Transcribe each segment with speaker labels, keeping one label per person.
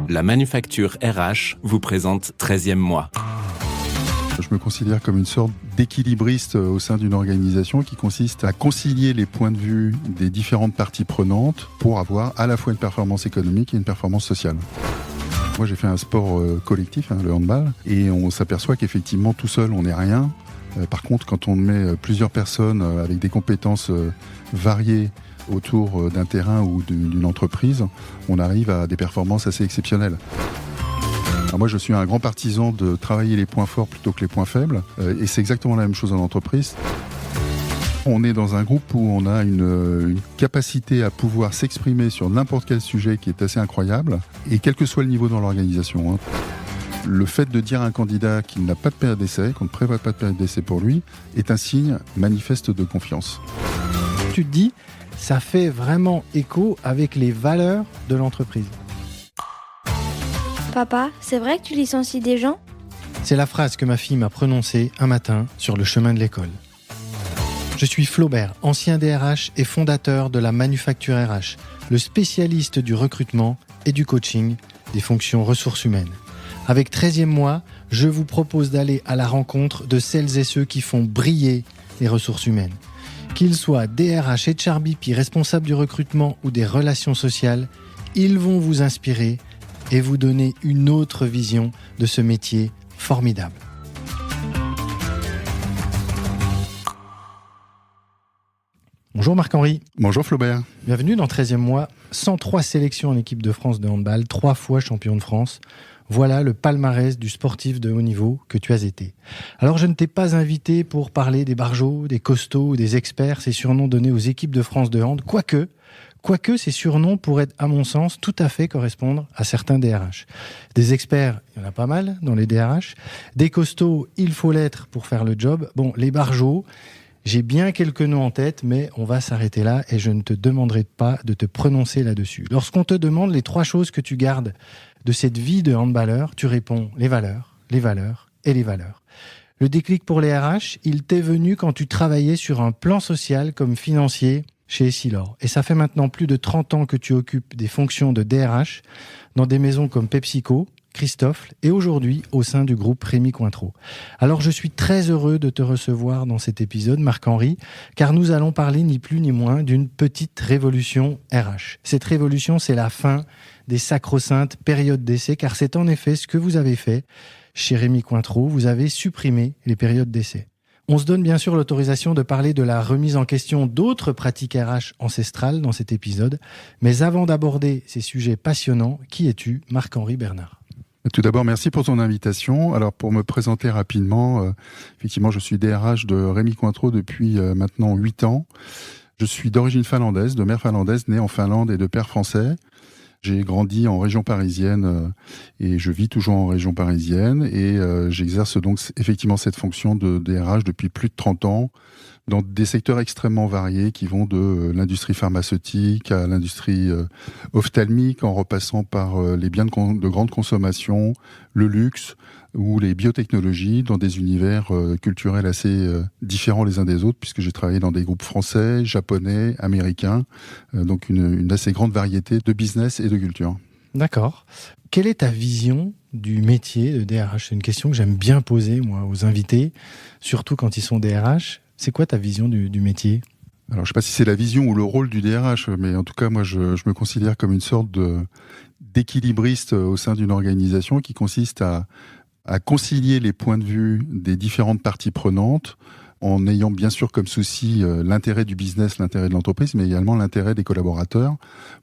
Speaker 1: La Manufacture RH vous présente 13e mois.
Speaker 2: Je me considère comme une sorte d'équilibriste au sein d'une organisation qui consiste à concilier les points de vue des différentes parties prenantes pour avoir à la fois une performance économique et une performance sociale. Moi, j'ai fait un sport collectif, le handball, et on s'aperçoit qu'effectivement, tout seul, on n'est rien. Par contre, quand on met plusieurs personnes avec des compétences variées autour d'un terrain ou d'une entreprise, on arrive à des performances assez exceptionnelles. Alors moi, je suis un grand partisan de travailler les points forts plutôt que les points faibles, et c'est exactement la même chose en entreprise. On est dans un groupe où on a une capacité à pouvoir s'exprimer sur n'importe quel sujet qui est assez incroyable, et quel que soit le niveau dans l'organisation. Le fait de dire à un candidat qu'il n'a pas de période d'essai, qu'on ne prévoit pas de période d'essai pour lui, est un signe manifeste de confiance.
Speaker 3: Tu te dis, ça fait vraiment écho avec les valeurs de l'entreprise.
Speaker 4: Papa, c'est vrai que tu licencies des gens ?
Speaker 3: C'est la phrase que ma fille m'a prononcée un matin sur le chemin de l'école. Je suis Flaubert, ancien DRH et fondateur de la Manufacture RH, le spécialiste du recrutement et du coaching des fonctions ressources humaines. Avec 13e mois, je vous propose d'aller à la rencontre de celles et ceux qui font briller les ressources humaines. Qu'ils soient DRH, HRBP, responsables du recrutement ou des relations sociales, ils vont vous inspirer et vous donner une autre vision de ce métier formidable. Bonjour Marc-Henri.
Speaker 2: Bonjour Flaubert.
Speaker 3: Bienvenue dans 13e mois, 103 sélections en équipe de France de handball, 3 fois champion de France. Voilà le palmarès du sportif de haut niveau que tu as été. Alors je ne t'ai pas invité pour parler des barjots, des costauds, des experts, ces surnoms donnés aux équipes de France de hand, quoique ces surnoms pourraient, à mon sens, tout à fait correspondre à certains DRH. Des experts, il y en a pas mal dans les DRH. Des costauds, il faut l'être pour faire le job. Bon, les barjots, j'ai bien quelques noms en tête, mais on va s'arrêter là et je ne te demanderai pas de te prononcer là-dessus. Lorsqu'on te demande les 3 choses que tu gardes de cette vie de handballeur, tu réponds les valeurs et les valeurs. Le déclic pour les RH, il t'est venu quand tu travaillais sur un plan social comme financier chez Essilor. Et ça fait maintenant plus de 30 ans que tu occupes des fonctions de DRH dans des maisons comme PepsiCo, Christophe et aujourd'hui au sein du groupe Rémy Cointreau. Alors je suis très heureux de te recevoir dans cet épisode, Marc-Henri, car nous allons parler ni plus ni moins d'une petite révolution RH. Cette révolution, c'est la fin des sacro-saintes périodes d'essai, car c'est en effet ce que vous avez fait chez Rémy Cointreau, vous avez supprimé les périodes d'essai. On se donne bien sûr l'autorisation de parler de la remise en question d'autres pratiques RH ancestrales dans cet épisode, mais avant d'aborder ces sujets passionnants, qui es-tu, Marc-Henri Bernard ?
Speaker 2: Tout d'abord, merci pour ton invitation. Alors, pour me présenter rapidement, effectivement, je suis DRH de Rémy Cointreau depuis maintenant 8 ans. Je suis d'origine finlandaise, de mère finlandaise, née en Finlande et de père français. J'ai grandi en région parisienne et je vis toujours en région parisienne et j'exerce donc effectivement cette fonction de DRH depuis plus de 30 ans dans des secteurs extrêmement variés qui vont de l'industrie pharmaceutique à l'industrie ophtalmique en repassant par les biens de grande consommation, le luxe ou les biotechnologies dans des univers culturels assez différents les uns des autres puisque j'ai travaillé dans des groupes français, japonais, américains, donc une assez grande variété de business et de culture.
Speaker 3: D'accord. Quelle est ta vision du métier de DRH ? C'est une question que j'aime bien poser moi aux invités, surtout quand ils sont DRH. C'est quoi ta vision du métier ?
Speaker 2: Alors, je ne sais pas si c'est la vision ou le rôle du DRH, mais en tout cas, moi, je me considère comme une sorte d'équilibriste au sein d'une organisation qui consiste à concilier les points de vue des différentes parties prenantes en ayant bien sûr comme souci l'intérêt du business, l'intérêt de l'entreprise, mais également l'intérêt des collaborateurs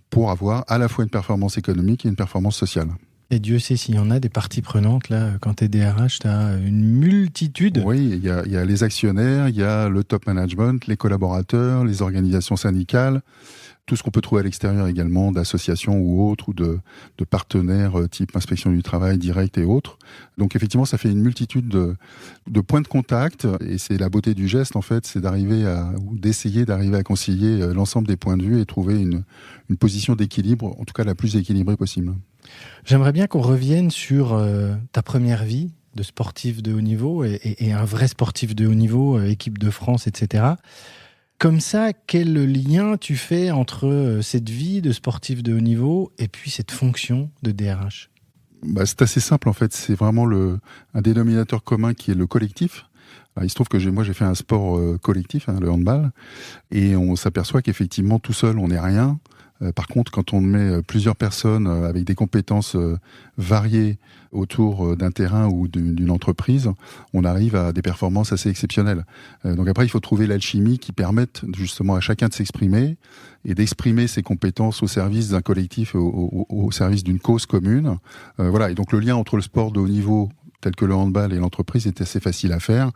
Speaker 2: pour avoir à la fois une performance économique et une performance sociale.
Speaker 3: Et Dieu sait s'il y en a des parties prenantes, là, quand tu es DRH, tu as une multitude.
Speaker 2: Oui, il y a les actionnaires, il y a le top management, les collaborateurs, les organisations syndicales, tout ce qu'on peut trouver à l'extérieur également, d'associations ou autres, ou de partenaires type inspection du travail direct et autres. Donc effectivement, ça fait une multitude de points de contact, et c'est la beauté du geste, en fait, c'est d'essayer d'arriver à concilier l'ensemble des points de vue et trouver une position d'équilibre, en tout cas la plus équilibrée possible.
Speaker 3: J'aimerais bien qu'on revienne sur ta première vie de sportif de haut niveau et un vrai sportif de haut niveau, équipe de France, etc. Comme ça, quel lien tu fais entre cette vie de sportif de haut niveau et puis cette fonction de DRH ?
Speaker 2: C'est assez simple en fait, c'est vraiment un dénominateur commun qui est le collectif. Alors, il se trouve que j'ai fait un sport collectif, le handball, et on s'aperçoit qu'effectivement tout seul on n'est rien. Par contre, quand on met plusieurs personnes avec des compétences variées autour d'un terrain ou d'une entreprise, on arrive à des performances assez exceptionnelles. Donc après, il faut trouver l'alchimie qui permette justement à chacun de s'exprimer et d'exprimer ses compétences au service d'un collectif, au service d'une cause commune. Voilà. Et donc le lien entre le sport de haut niveau tel que le handball et l'entreprise est assez facile à faire.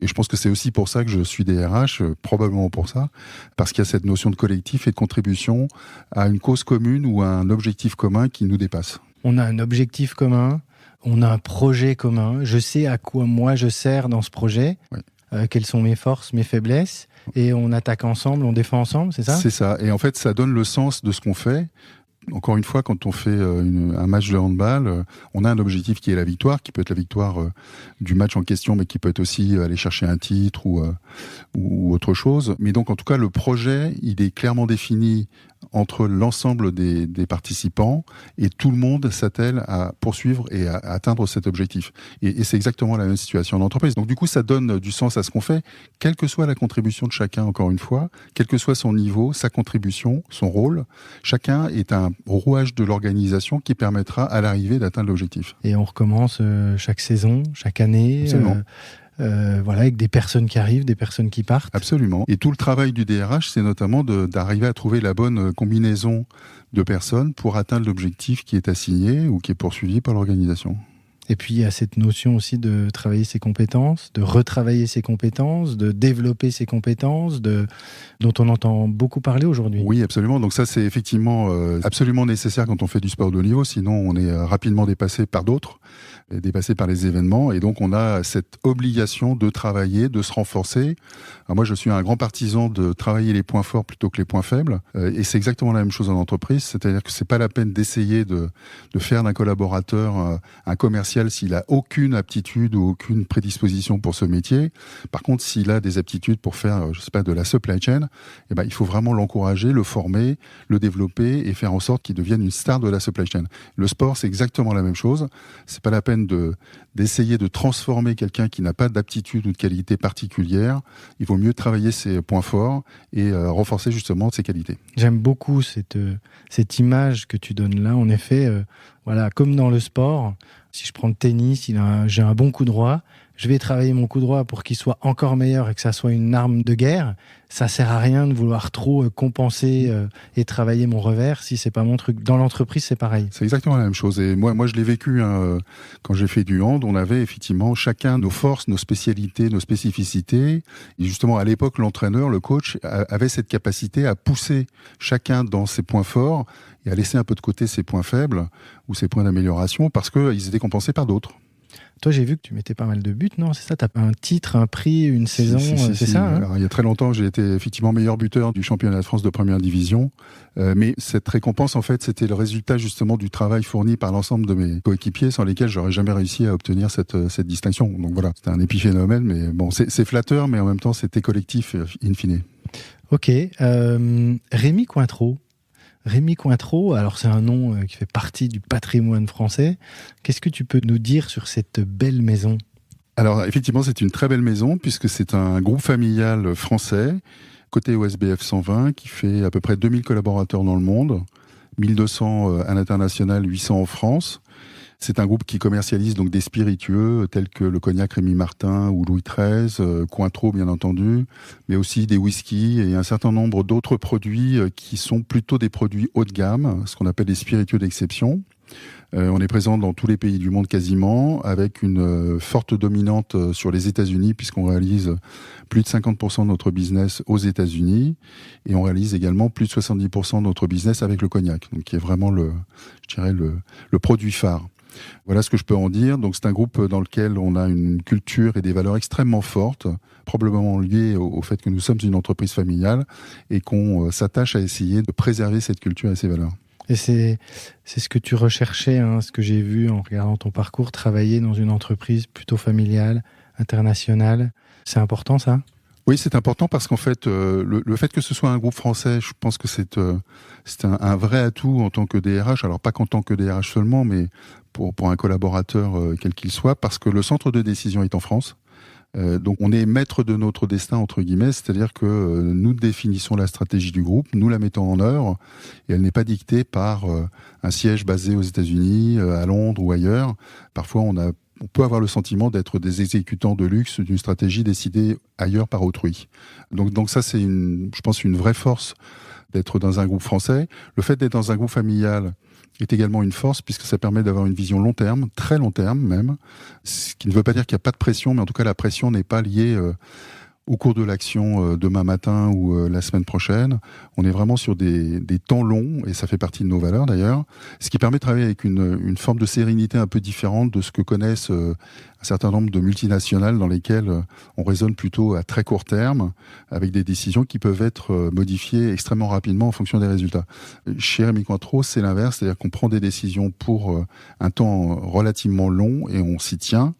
Speaker 2: Et je pense que c'est aussi pour ça que je suis DRH, probablement pour ça, parce qu'il y a cette notion de collectif et de contribution à une cause commune ou à un objectif commun qui nous dépasse.
Speaker 3: On a un objectif commun, on a un projet commun, je sais à quoi moi je sers dans ce projet,
Speaker 2: oui.
Speaker 3: Quelles sont mes forces, mes faiblesses, et on attaque ensemble, on défend ensemble, c'est ça ?
Speaker 2: C'est ça, et en fait ça donne le sens de ce qu'on fait. Encore une fois, quand on fait un match de handball, on a un objectif qui est la victoire, qui peut être la victoire du match en question, mais qui peut être aussi aller chercher un titre ou autre chose. Mais donc, en tout cas, le projet, il est clairement défini entre l'ensemble des participants et tout le monde s'attelle à poursuivre et à atteindre cet objectif. Et c'est exactement la même situation en entreprise. Donc du coup, ça donne du sens à ce qu'on fait, quelle que soit la contribution de chacun, encore une fois, quel que soit son niveau, sa contribution, son rôle. Chacun est un rouage de l'organisation qui permettra à l'arrivée d'atteindre l'objectif.
Speaker 3: Et on recommence chaque saison, chaque année.
Speaker 2: Absolument.
Speaker 3: Avec des personnes qui arrivent, des personnes qui partent.
Speaker 2: Absolument. Et tout le travail du DRH, c'est notamment d'arriver à trouver la bonne combinaison de personnes pour atteindre l'objectif qui est assigné ou qui est poursuivi par l'organisation.
Speaker 3: Et puis, il y a cette notion aussi de travailler ses compétences, de retravailler ses compétences, de développer ses compétences, dont on entend beaucoup parler aujourd'hui.
Speaker 2: Oui, absolument. Donc ça, c'est effectivement absolument nécessaire quand on fait du sport de haut niveau. Sinon, on est rapidement dépassé par d'autres, dépassé par les événements. Et donc, on a cette obligation de travailler, de se renforcer. Alors moi, je suis un grand partisan de travailler les points forts plutôt que les points faibles. Et c'est exactement la même chose en entreprise. C'est-à-dire que c'est pas la peine d'essayer de faire d'un collaborateur un commercial s'il a aucune aptitude ou aucune prédisposition pour ce métier. Par contre, s'il a des aptitudes pour faire, je sais pas, de la supply chain, il faut vraiment l'encourager, le former, le développer et faire en sorte qu'il devienne une star de la supply chain. Le sport, c'est exactement la même chose. C'est pas la peine d'essayer de transformer quelqu'un qui n'a pas d'aptitude ou de qualité particulière. Il vaut mieux travailler ses points forts et renforcer justement ses qualités.
Speaker 3: J'aime beaucoup cette image que tu donnes là. En effet, comme dans le sport, si je prends le tennis, j'ai un bon coup droit, je vais travailler mon coup droit pour qu'il soit encore meilleur et que ça soit une arme de guerre. Ça sert à rien de vouloir trop compenser et travailler mon revers si c'est pas mon truc. Dans l'entreprise, c'est pareil.
Speaker 2: C'est exactement la même chose. Et moi je l'ai vécu quand j'ai fait du hand. On avait effectivement chacun nos forces, nos spécialités, nos spécificités. Et justement, à l'époque, l'entraîneur, le coach, avait cette capacité à pousser chacun dans ses points forts et à laisser un peu de côté ses points faibles ou ses points d'amélioration parce qu'ils étaient compensés par d'autres.
Speaker 3: Toi, j'ai vu que tu mettais pas mal de buts, non ? C'est ça ? Tu as un titre, un prix, une saison, c'est ça hein ?
Speaker 2: Alors, il y a très longtemps, j'ai été effectivement meilleur buteur du championnat de France de première division. Mais cette récompense, en fait, c'était le résultat justement du travail fourni par l'ensemble de mes coéquipiers sans lesquels j'aurais jamais réussi à obtenir cette distinction. Donc voilà, c'était un épiphénomène, mais bon, c'est flatteur, mais en même temps, c'était collectif in fine.
Speaker 3: Ok. Rémi Cointreau. Rémi Cointreau, alors c'est un nom qui fait partie du patrimoine français. Qu'est-ce que tu peux nous dire sur cette belle maison ?
Speaker 2: Alors effectivement, c'est une très belle maison puisque c'est un groupe familial français, côté OSBF 120, qui fait à peu près 2000 collaborateurs dans le monde, 1200 à l'international, 800 en France. C'est un groupe qui commercialise donc des spiritueux tels que le cognac Rémy Martin ou Louis XIII, Cointreau bien entendu, mais aussi des whiskies et un certain nombre d'autres produits qui sont plutôt des produits haut de gamme, ce qu'on appelle des spiritueux d'exception. On est présent dans tous les pays du monde quasiment, avec une forte dominante sur les États-Unis, puisqu'on réalise plus de 50% de notre business aux États-Unis, et on réalise également plus de 70% de notre business avec le cognac, donc qui est vraiment le produit phare. Voilà ce que je peux en dire. Donc c'est un groupe dans lequel on a une culture et des valeurs extrêmement fortes, probablement liées au fait que nous sommes une entreprise familiale et qu'on s'attache à essayer de préserver cette culture et ces valeurs.
Speaker 3: Et c'est ce que tu recherchais, hein, ce que j'ai vu en regardant ton parcours, travailler dans une entreprise plutôt familiale, internationale. C'est important ça ?
Speaker 2: Oui, c'est important parce qu'en fait, le fait que ce soit un groupe français, je pense que c'est un vrai atout en tant que DRH. Alors pas qu'en tant que DRH seulement, mais pour un collaborateur quel qu'il soit, parce que le centre de décision est en France. Donc on est maître de notre destin entre guillemets, c'est-à-dire que nous définissons la stratégie du groupe, nous la mettons en œuvre, et elle n'est pas dictée par un siège basé aux États-Unis, à Londres ou ailleurs. Parfois on peut avoir le sentiment d'être des exécutants de luxe d'une stratégie décidée ailleurs par autrui. Donc ça, c'est je pense une vraie force d'être dans un groupe français. Le fait d'être dans un groupe familial est également une force puisque ça permet d'avoir une vision long terme, très long terme même, ce qui ne veut pas dire qu'il n'y a pas de pression, mais en tout cas la pression n'est pas liée au cours de l'action demain matin ou la semaine prochaine. On est vraiment sur des temps longs, et ça fait partie de nos valeurs d'ailleurs, ce qui permet de travailler avec une forme de sérénité un peu différente de ce que connaissent un certain nombre de multinationales dans lesquelles on raisonne plutôt à très court terme, avec des décisions qui peuvent être modifiées extrêmement rapidement en fonction des résultats. Chez Rémy Cointreau, c'est l'inverse, c'est-à-dire qu'on prend des décisions pour un temps relativement long et on s'y tient,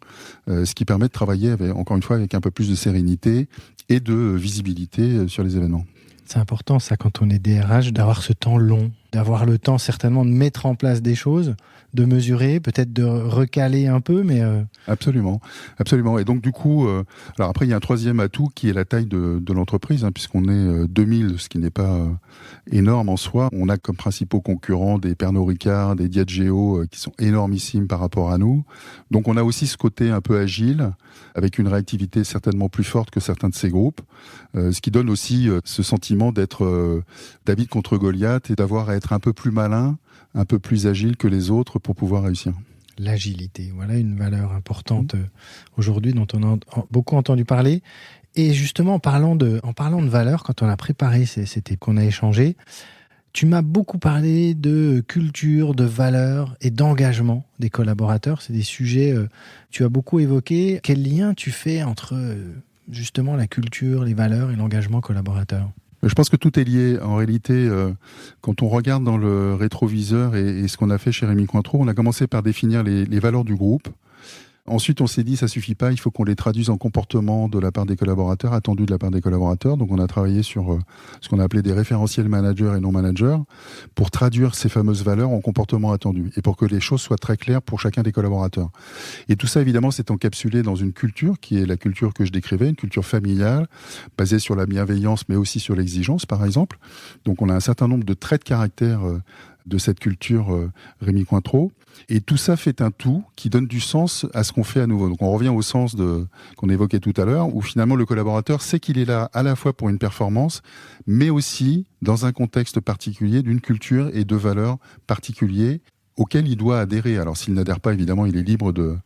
Speaker 2: ce qui permet de travailler encore une fois avec un peu plus de sérénité et de visibilité sur les événements.
Speaker 3: C'est important ça quand on est DRH d'avoir ce temps long, d'avoir le temps certainement de mettre en place des choses, de mesurer, peut-être de recaler un peu, mais...
Speaker 2: Absolument. Et donc du coup, alors après il y a un troisième atout qui est la taille de l'entreprise, puisqu'on est 2000, ce qui n'est pas énorme en soi. On a comme principaux concurrents des Pernod Ricard, des Diageo, qui sont énormissimes par rapport à nous. Donc on a aussi ce côté un peu agile, avec une réactivité certainement plus forte que certains de ces groupes, ce qui donne aussi ce sentiment d'être David contre Goliath et d'avoir à être un peu plus malin, un peu plus agile que les autres pour pouvoir réussir.
Speaker 3: L'agilité, voilà une valeur importante aujourd'hui dont on a beaucoup entendu parler. Et justement, en parlant de valeurs, quand on a préparé qu'on a échangé, tu m'as beaucoup parlé de culture, de valeurs et d'engagement des collaborateurs. C'est des sujets que tu as beaucoup évoqués. Quel lien tu fais entre justement la culture, les valeurs et l'engagement collaborateur ?
Speaker 2: Je pense que tout est lié. En réalité, quand on regarde dans le rétroviseur et ce qu'on a fait chez Rémy Cointreau, on a commencé par définir les valeurs du groupe. Ensuite, on s'est dit, ça suffit pas, il faut qu'on les traduise en comportement de la part des collaborateurs, attendu de la part des collaborateurs. Donc, on a travaillé sur ce qu'on a appelé des référentiels managers et non managers pour traduire ces fameuses valeurs en comportement attendu et pour que les choses soient très claires pour chacun des collaborateurs. Et tout ça, évidemment, s'est encapsulé dans une culture qui est la culture que je décrivais, une culture familiale, basée sur la bienveillance, mais aussi sur l'exigence, par exemple. Donc, on a un certain nombre de traits de caractère de cette culture Rémy Cointreau. Et tout ça fait un tout qui donne du sens à ce qu'on fait à nouveau. Donc on revient au sens qu'on évoquait tout à l'heure, où finalement le collaborateur sait qu'il est là à la fois pour une performance, mais aussi dans un contexte particulier, d'une culture et de valeurs particuliers auxquelles il doit adhérer. Alors s'il n'adhère pas, évidemment, il est libre de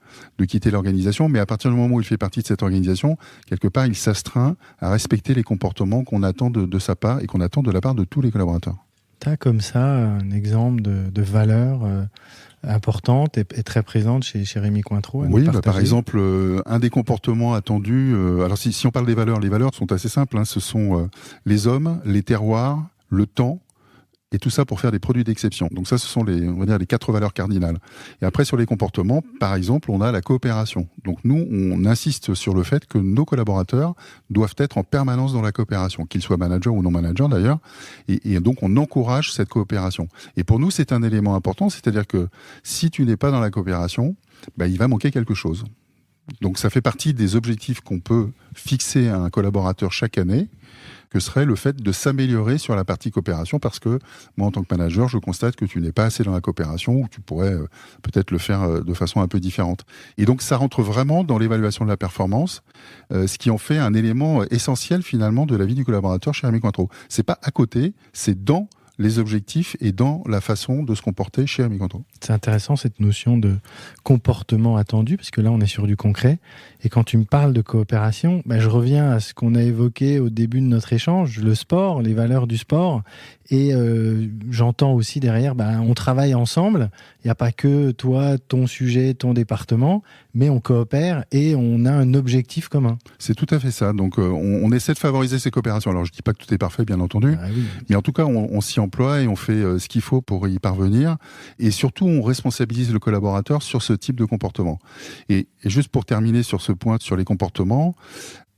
Speaker 2: quitter l'organisation, mais à partir du moment où il fait partie de cette organisation, quelque part, il s'astreint à respecter les comportements qu'on attend de sa part et qu'on attend de la part de tous les collaborateurs.
Speaker 3: Tu as comme ça un exemple de valeur importante et très présente chez Rémy Cointreau.
Speaker 2: Oui, par exemple, un des comportements attendus, alors si on parle des valeurs, les valeurs sont assez simples, ce sont les hommes, les terroirs, le temps, et tout ça pour faire des produits d'exception. Donc ça, ce sont on va dire les 4 valeurs cardinales. Et après, sur les comportements, par exemple, on a la coopération. Donc nous, on insiste sur le fait que nos collaborateurs doivent être en permanence dans la coopération, qu'ils soient managers ou non managers d'ailleurs. Et donc, on encourage cette coopération. Et pour nous, c'est un élément important, c'est-à-dire que si tu n'es pas dans la coopération, il va manquer quelque chose. Donc ça fait partie des objectifs qu'on peut fixer à un collaborateur chaque année, que serait le fait de s'améliorer sur la partie coopération, parce que moi, en tant que manager, je constate que tu n'es pas assez dans la coopération, ou que tu pourrais peut-être le faire de façon un peu différente. Et donc, ça rentre vraiment dans l'évaluation de la performance, ce qui en fait un élément essentiel, finalement, de la vie du collaborateur chez Rémy Cointreau. C'est pas à côté, c'est dans les objectifs et dans la façon de se comporter chez Rémy Cointreau.
Speaker 3: C'est intéressant cette notion de comportement attendu, parce que là on est sur du concret. Et quand tu me parles de coopération, je reviens à ce qu'on a évoqué au début de notre échange, le sport, les valeurs du sport. Et j'entends aussi derrière, on travaille ensemble. Il n'y a pas que toi, ton sujet, ton département, mais on coopère et on a un objectif commun.
Speaker 2: C'est tout à fait ça. Donc on essaie de favoriser ces coopérations. Alors je ne dis pas que tout est parfait, bien entendu, mais en tout cas on s'y emploie et on fait ce qu'il faut pour y parvenir. Et surtout, on responsabilise le collaborateur sur ce type de comportement. Et juste pour terminer sur ce point, sur les comportements,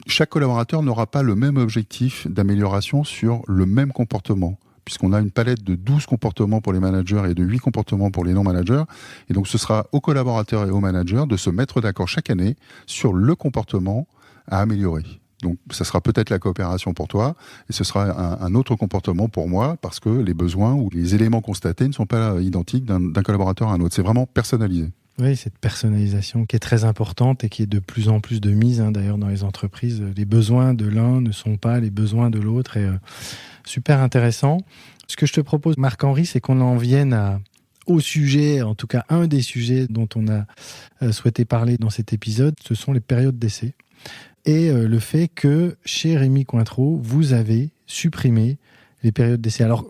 Speaker 2: chaque collaborateur n'aura pas le même objectif d'amélioration sur le même comportement, puisqu'on a une palette de 12 comportements pour les managers et de 8 comportements pour les non-managers. Et donc, ce sera aux collaborateurs et aux managers de se mettre d'accord chaque année sur le comportement à améliorer. Donc, ça sera peut-être la coopération pour toi, et ce sera un autre comportement pour moi, parce que les besoins ou les éléments constatés ne sont pas identiques d'un collaborateur à un autre. C'est vraiment personnalisé.
Speaker 3: Oui, cette personnalisation qui est très importante et qui est de plus en plus de mise, d'ailleurs, dans les entreprises. Les besoins de l'un ne sont pas les besoins de l'autre. Et super intéressant. Ce que je te propose, Marc-Henri, c'est qu'on en vienne au sujet, en tout cas un des sujets dont on a souhaité parler dans cet épisode, ce sont les périodes d'essai. Et le fait que chez Rémy Cointreau, vous avez supprimé les périodes d'essai. Alors,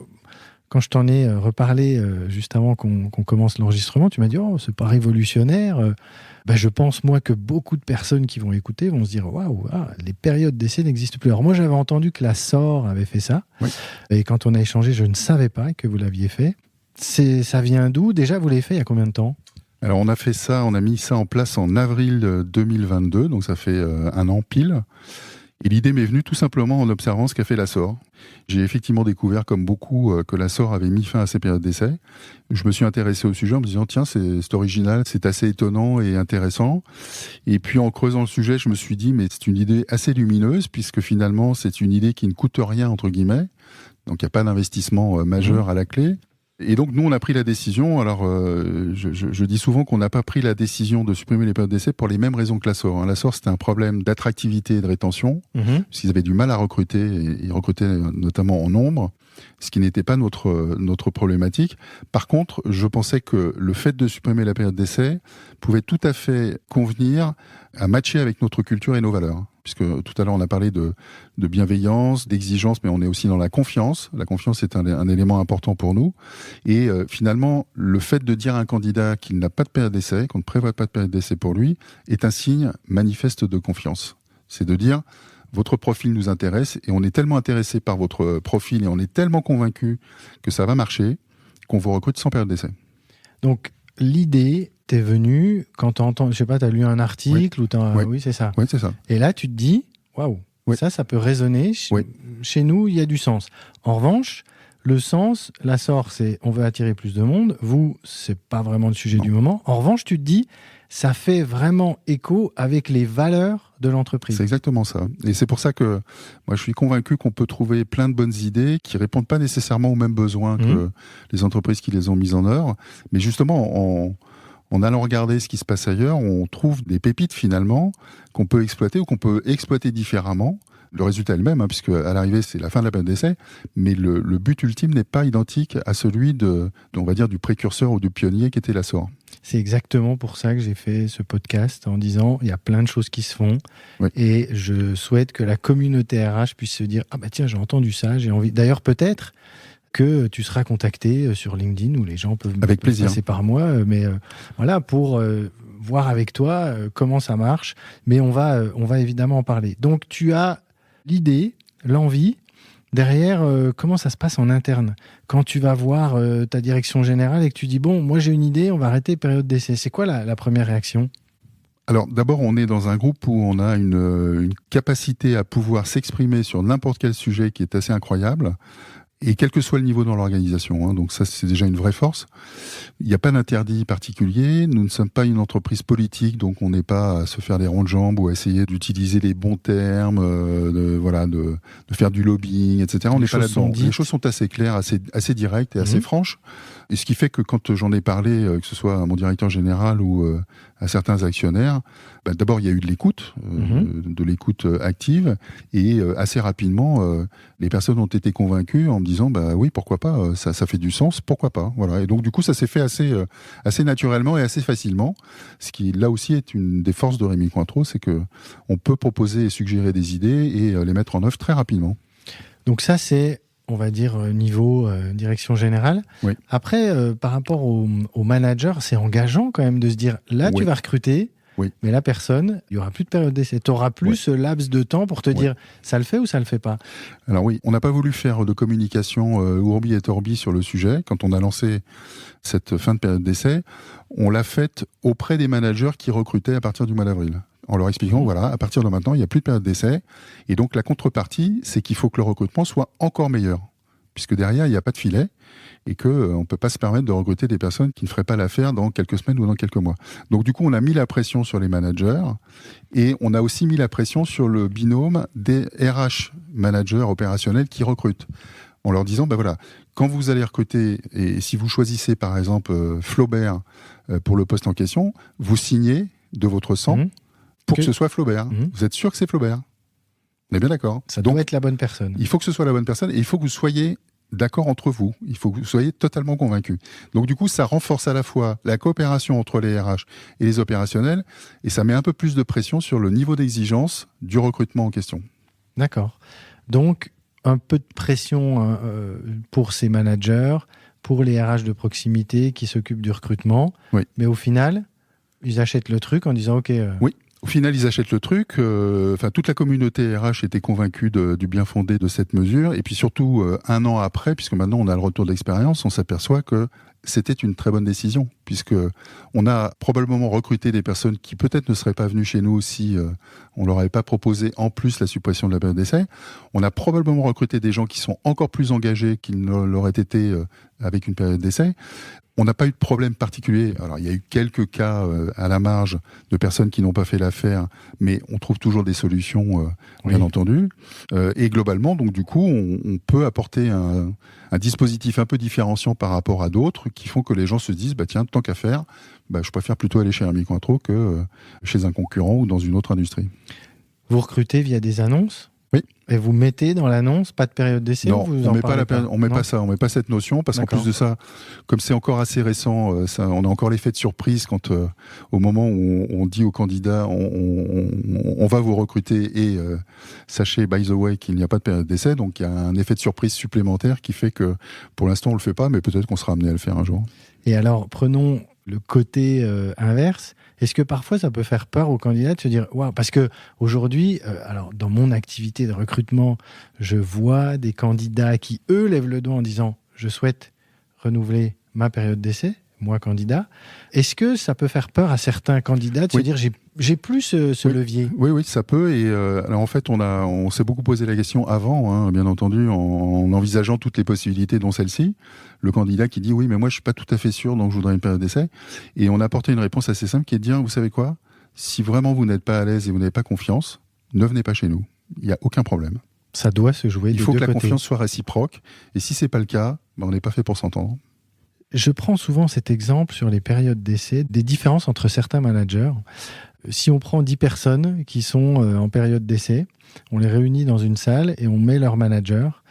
Speaker 3: quand je t'en ai reparlé juste avant qu'on commence l'enregistrement, tu m'as dit « Oh, c'est pas révolutionnaire ». Je pense, moi, que beaucoup de personnes qui vont écouter vont se dire « Waouh, les périodes d'essai n'existent plus ». Alors moi, j'avais entendu que la SOR avait fait ça. Oui. Et quand on a échangé, je ne savais pas que vous l'aviez fait. Ça vient d'où ? Déjà, vous l'avez fait il y a combien de temps ?
Speaker 2: Alors on a mis ça en place en avril 2022, donc ça fait un an pile. Et l'idée m'est venue tout simplement en observant ce qu'a fait la SOR. J'ai effectivement découvert, comme beaucoup, que la SOR avait mis fin à ses périodes d'essai. Je me suis intéressé au sujet en me disant, tiens, c'est original, c'est assez étonnant et intéressant. Et puis en creusant le sujet, je me suis dit, mais c'est une idée assez lumineuse, puisque finalement, c'est une idée qui ne coûte rien, entre guillemets. Donc il n'y a pas d'investissement majeur à la clé. Et donc nous on a pris la décision, alors je dis souvent qu'on n'a pas pris la décision de supprimer les périodes d'essai pour les mêmes raisons que la SOR. La SOR c'était un problème d'attractivité et de rétention, puisqu'ils avaient du mal à recruter, et ils recrutaient notamment en nombre, ce qui n'était pas notre problématique. Par contre, je pensais que le fait de supprimer la période d'essai pouvait tout à fait convenir à matcher avec notre culture et nos valeurs. Puisque tout à l'heure on a parlé de bienveillance, d'exigence, mais on est aussi dans la confiance. La confiance est un élément important pour nous. Et finalement, le fait de dire à un candidat qu'il n'a pas de période d'essai, qu'on ne prévoit pas de période d'essai pour lui, est un signe manifeste de confiance. C'est de dire, votre profil nous intéresse, et on est tellement intéressé par votre profil, et on est tellement convaincu que ça va marcher, qu'on vous recrute sans période d'essai.
Speaker 3: Donc, l'idée t'es venue quand tu entends, je sais pas, tu as lu un article ou oui, c'est ça.
Speaker 2: Oui, c'est ça.
Speaker 3: Et là, tu te dis, waouh, ça peut résonner. Chez nous, il y a du sens. En revanche, le sens, la SOR, c'est on veut attirer plus de monde. Vous, c'est pas vraiment le sujet du moment. En revanche, tu te dis, ça fait vraiment écho avec les valeurs de l'entreprise.
Speaker 2: C'est exactement ça. Et c'est pour ça que moi, je suis convaincu qu'on peut trouver plein de bonnes idées qui répondent pas nécessairement aux mêmes besoins que les entreprises qui les ont mises en œuvre. Mais justement, en allant regarder ce qui se passe ailleurs, on trouve des pépites finalement qu'on peut exploiter ou qu'on peut exploiter différemment. Le résultat est le même, puisque à l'arrivée, c'est la fin de la période d'essai, mais le but ultime n'est pas identique à celui on va dire, du précurseur ou du pionnier qui était la SOR.
Speaker 3: C'est exactement pour ça que j'ai fait ce podcast en disant il y a plein de choses qui se font et je souhaite que la communauté RH puisse se dire ah bah tiens, j'ai entendu ça, j'ai envie. D'ailleurs, peut-être que tu seras contacté sur LinkedIn où les gens peuvent passer par moi, mais voilà, pour voir avec toi comment ça marche. Mais on va évidemment en parler. Donc, tu as l'idée, l'envie. Derrière, comment ça se passe en interne ? Quand tu vas voir ta direction générale et que tu dis, bon, moi j'ai une idée, on va arrêter période d'essai. C'est quoi la première réaction ?
Speaker 2: Alors d'abord, on est dans un groupe où on a une capacité à pouvoir s'exprimer sur n'importe quel sujet qui est assez incroyable. Et quel que soit le niveau dans l'organisation, donc ça c'est déjà une vraie force. Il n'y a pas d'interdit particulier, nous ne sommes pas une entreprise politique, donc on n'est pas à se faire des ronds de jambes ou à essayer d'utiliser les bons termes, de faire du lobbying, etc. On n'est pas là-dedans. Les choses sont assez claires, assez directes et assez franches. Et ce qui fait que quand j'en ai parlé, que ce soit à mon directeur général ou à certains actionnaires, d'abord il y a eu de l'écoute, de l'écoute active, et assez rapidement, les personnes ont été convaincues en me disant oui, pourquoi pas, ça fait du sens, pourquoi pas, voilà. Et donc du coup ça s'est fait assez naturellement et assez facilement, ce qui là aussi est une des forces de Rémy Cointreau, c'est que on peut proposer et suggérer des idées et les mettre en œuvre très rapidement.
Speaker 3: Donc ça c'est, on va dire, niveau direction générale.
Speaker 2: Oui.
Speaker 3: Après, par rapport au manager, c'est engageant quand même de se dire, là, tu vas recruter, mais la personne, il n'y aura plus de période d'essai. Tu n'auras plus ce laps de temps pour te dire, ça le fait ou ça le fait pas ?
Speaker 2: Alors oui, on n'a pas voulu faire de communication ourbi et orbi sur le sujet. Quand on a lancé cette fin de période d'essai, on l'a faite auprès des managers qui recrutaient à partir du mois d'avril. en leur expliquant, voilà, à partir de maintenant, il n'y a plus de période d'essai. Et donc, la contrepartie, c'est qu'il faut que le recrutement soit encore meilleur. Puisque derrière, il n'y a pas de filet et qu'on ne peut pas se permettre de recruter des personnes qui ne feraient pas l'affaire dans quelques semaines ou dans quelques mois. Donc, du coup, on a mis la pression sur les managers et on a aussi mis la pression sur le binôme des RH, managers opérationnels qui recrutent. En leur disant, voilà, quand vous allez recruter, et si vous choisissez par exemple Flaubert pour le poste en question, vous signez de votre sang pour que ce soit Flaubert. Vous êtes sûr que c'est Flaubert ? On est bien d'accord.
Speaker 3: Ça doit être la bonne personne.
Speaker 2: Il faut que ce soit la bonne personne et il faut que vous soyez d'accord entre vous. Il faut que vous soyez totalement convaincus. Donc du coup, ça renforce à la fois la coopération entre les RH et les opérationnels et ça met un peu plus de pression sur le niveau d'exigence du recrutement en question.
Speaker 3: D'accord. Donc, un peu de pression pour ces managers, pour les RH de proximité qui s'occupent du recrutement.
Speaker 2: Oui.
Speaker 3: Mais au final, ils achètent le truc en disant OK.
Speaker 2: Oui. Au final, ils achètent le truc. Toute la communauté RH était convaincue du bien fondé de cette mesure. Et puis surtout, un an après, puisque maintenant on a le retour d'expérience, on s'aperçoit que c'était une très bonne décision, puisque on a probablement recruté des personnes qui peut-être ne seraient pas venues chez nous si on leur avait pas proposé en plus la suppression de la période d'essai. On a probablement recruté des gens qui sont encore plus engagés qu'ils ne l'auraient été avec une période d'essai. On n'a pas eu de problème particulier. Alors, il y a eu quelques cas à la marge de personnes qui n'ont pas fait l'affaire, mais on trouve toujours des solutions, bien entendu. Et globalement, donc du coup, on peut apporter un dispositif un peu différenciant par rapport à d'autres qui font que les gens se disent, tiens, tant qu'à faire, je préfère plutôt aller chez Hermie Cointreau que chez un concurrent ou dans une autre industrie.
Speaker 3: Vous recrutez via des annonces ?
Speaker 2: Oui.
Speaker 3: Et vous mettez dans l'annonce pas de période d'essai?
Speaker 2: Non, on met pas ça, on met pas cette notion parce qu'en plus de ça, comme c'est encore assez récent, on a encore l'effet de surprise quand au moment où on dit aux candidats on va vous recruter et sachez by the way qu'il n'y a pas de période d'essai, donc il y a un effet de surprise supplémentaire qui fait que pour l'instant on le fait pas, mais peut-être qu'on sera amené à le faire un jour.
Speaker 3: Et alors prenons le côté inverse. Est-ce que parfois ça peut faire peur aux candidats de se dire waouh, parce que aujourd'hui, alors dans mon activité de recrutement, je vois des candidats qui eux lèvent le doigt en disant je souhaite renouveler ma période d'essai, moi candidat. Est-ce que ça peut faire peur à certains candidats de se dire j'ai plus ce levier?
Speaker 2: Oui, ça peut. Et alors en fait, on s'est beaucoup posé la question avant, bien entendu, en envisageant toutes les possibilités, dont celle-ci. Le candidat qui dit oui, mais moi je suis pas tout à fait sûr, donc je voudrais une période d'essai. Et on a apporté une réponse assez simple qui est de dire, vous savez quoi, si vraiment vous n'êtes pas à l'aise et vous n'avez pas confiance, ne venez pas chez nous. Il n'y a aucun problème.
Speaker 3: Ça doit se jouer des deux côtés.
Speaker 2: Il faut que la confiance soit réciproque. Et si c'est pas le cas, on n'est pas fait pour s'entendre.
Speaker 3: Je prends souvent cet exemple sur les périodes d'essai, des différences entre certains managers. Si on prend 10 personnes qui sont en période d'essai, on les réunit dans une salle et on met leur manager.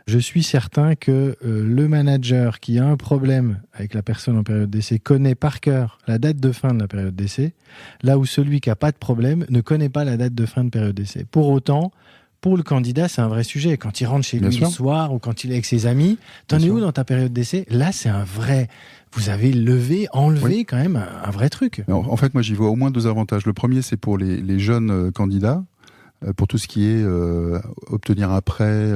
Speaker 3: Je suis certain que le manager qui a un problème avec la personne en période d'essai connaît par cœur la date de fin de la période d'essai, là où celui qui n'a pas de problème ne connaît pas la date de fin de période d'essai. Pour autant, pour le candidat, c'est un vrai sujet. Quand il rentre chez lui le soir ou quand il est avec ses amis, t'en es où dans ta période d'essai? Là, c'est un vrai... Vous avez enlevé quand même un vrai truc.
Speaker 2: En fait, moi, j'y vois au moins 2 avantages. Le premier, c'est pour les jeunes candidats, pour tout ce qui est obtenir un prêt